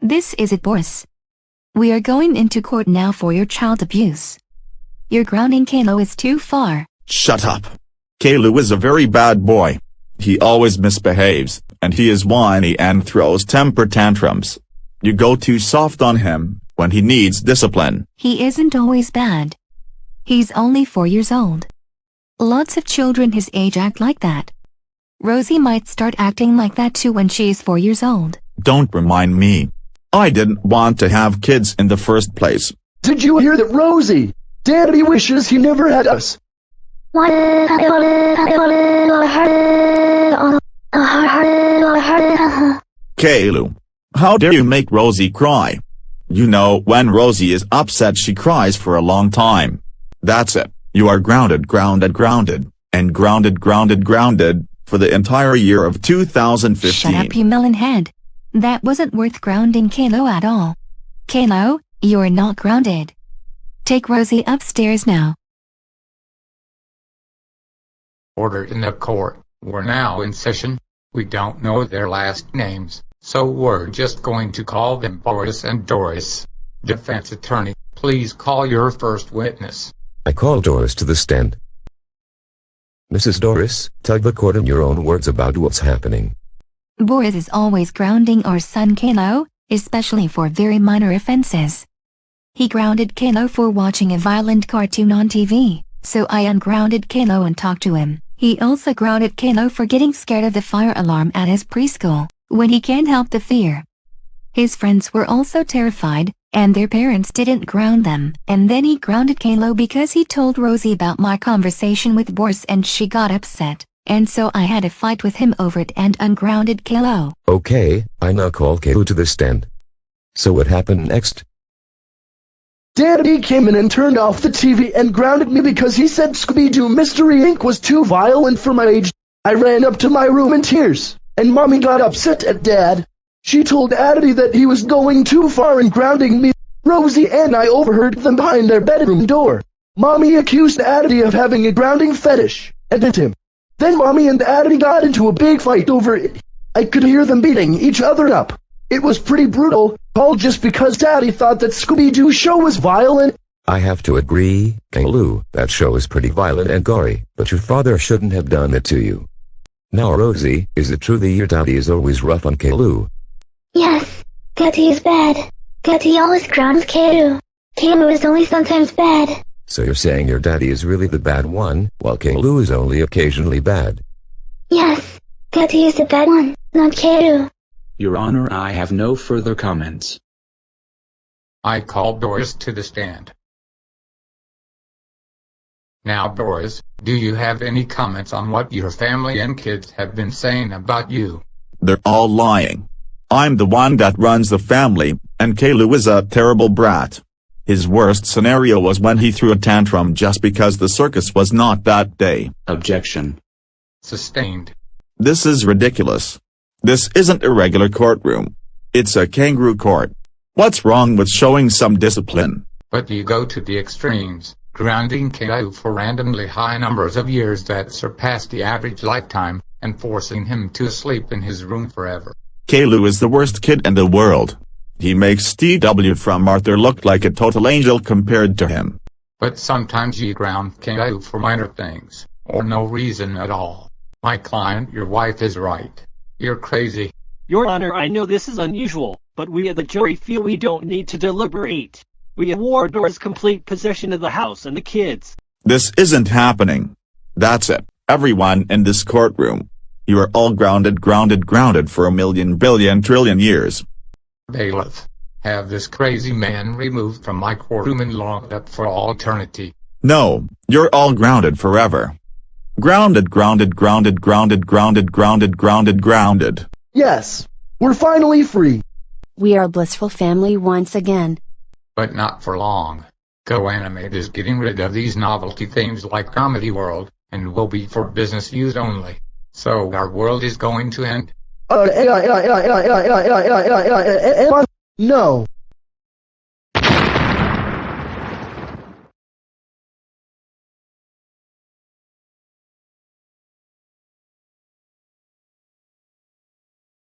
This is it, Boris. We are going into court now for your child abuse. Your grounding Caillou is too far. Shut up. Caillou is a very bad boy. He always misbehaves, and he is whiny and throws temper tantrums. You go too soft on him when he needs discipline. He isn't always bad. He's only 4 years old. Lots of children his age act like that. Rosie might start acting like that too when she's 4 years old. Don't remind me. I didn't want to have kids in the first place. Did you hear that, Rosie? Daddy wishes he never had us. Caillou, how dare you make Rosie cry? You know, when Rosie is upset she cries for a long time. That's it. You are grounded for the entire year of 2015. Shut up, you melon head. That wasn't worth grounding Caillou at all. Caillou, you're not grounded. Take Rosie upstairs now. Order in the court. We're now in session. We don't know their last names, so we're just going to call them Boris and Doris. Defense attorney, please call your first witness. I call Doris to the stand. Mrs. Doris, tell the court in your own words about what's happening. Boris is always grounding our son Caillou, especially for very minor offenses. He grounded Caillou for watching a violent cartoon on TV, so I ungrounded Caillou and talked to him. He also grounded Caillou for getting scared of the fire alarm at his preschool, when he can't help the fear. His friends were also terrified, and their parents didn't ground them. And then he grounded Caillou because he told Rosie about my conversation with Boris and she got upset, and so I had a fight with him over it and ungrounded Caillou. Okay, I now call Caillou to the stand. So what happened next? Daddy came in and turned off the TV and grounded me because he said Scooby-Doo Mystery Inc. was too violent for my age. I ran up to my room in tears, and Mommy got upset at Dad. She told Daddy that he was going too far in grounding me. Rosie and I overheard them behind their bedroom door. Mommy accused Daddy of having a grounding fetish, and hit him. Then Mommy and Daddy got into a big fight over it. I could hear them beating each other up. It was pretty brutal, all just because Daddy thought that Scooby-Doo show was violent. I have to agree, Caillou, that show is pretty violent and gory, but your father shouldn't have done it to you. Now Rosie, is it true that your daddy is always rough on Caillou? Yes, Daddy is bad. Daddy always grounds Caillou. Caillou is only sometimes bad. So you're saying your daddy is really the bad one, while Caillou is only occasionally bad? Yes, Daddy is the bad one, not Caillou. Your Honor, I have no further comments. I call Doris to the stand. Now Doris, do you have any comments on what your family and kids have been saying about you? They're all lying. I'm the one that runs the family, and Caillou is a terrible brat. His worst scenario was when he threw a tantrum just because the circus was not that day. Objection. Sustained. This is ridiculous. This isn't a regular courtroom. It's a kangaroo court. What's wrong with showing some discipline? But you go to the extremes, grounding Caillou for randomly high numbers of years that surpass the average lifetime, and forcing him to sleep in his room forever. Caillou is the worst kid in the world. He makes TW from Arthur look like a total angel compared to him. But sometimes you ground Caillou for minor things, or no reason at all. My client, your wife, is right. You're crazy. Your Honor, I know this is unusual, but we at the jury feel we don't need to deliberate. We award Doris complete possession of the house and the kids. This isn't happening. That's it, everyone in this courtroom. You are all grounded for a million billion trillion years. Bailiff, have this crazy man removed from my courtroom and locked up for all eternity. No, you're all grounded forever. Grounded. Yes, we're finally free. We are a blissful family once again. But not for long. GoAnimate is getting rid of these novelty things like Comedy World, and will be for business use only. So our world is going to end. No.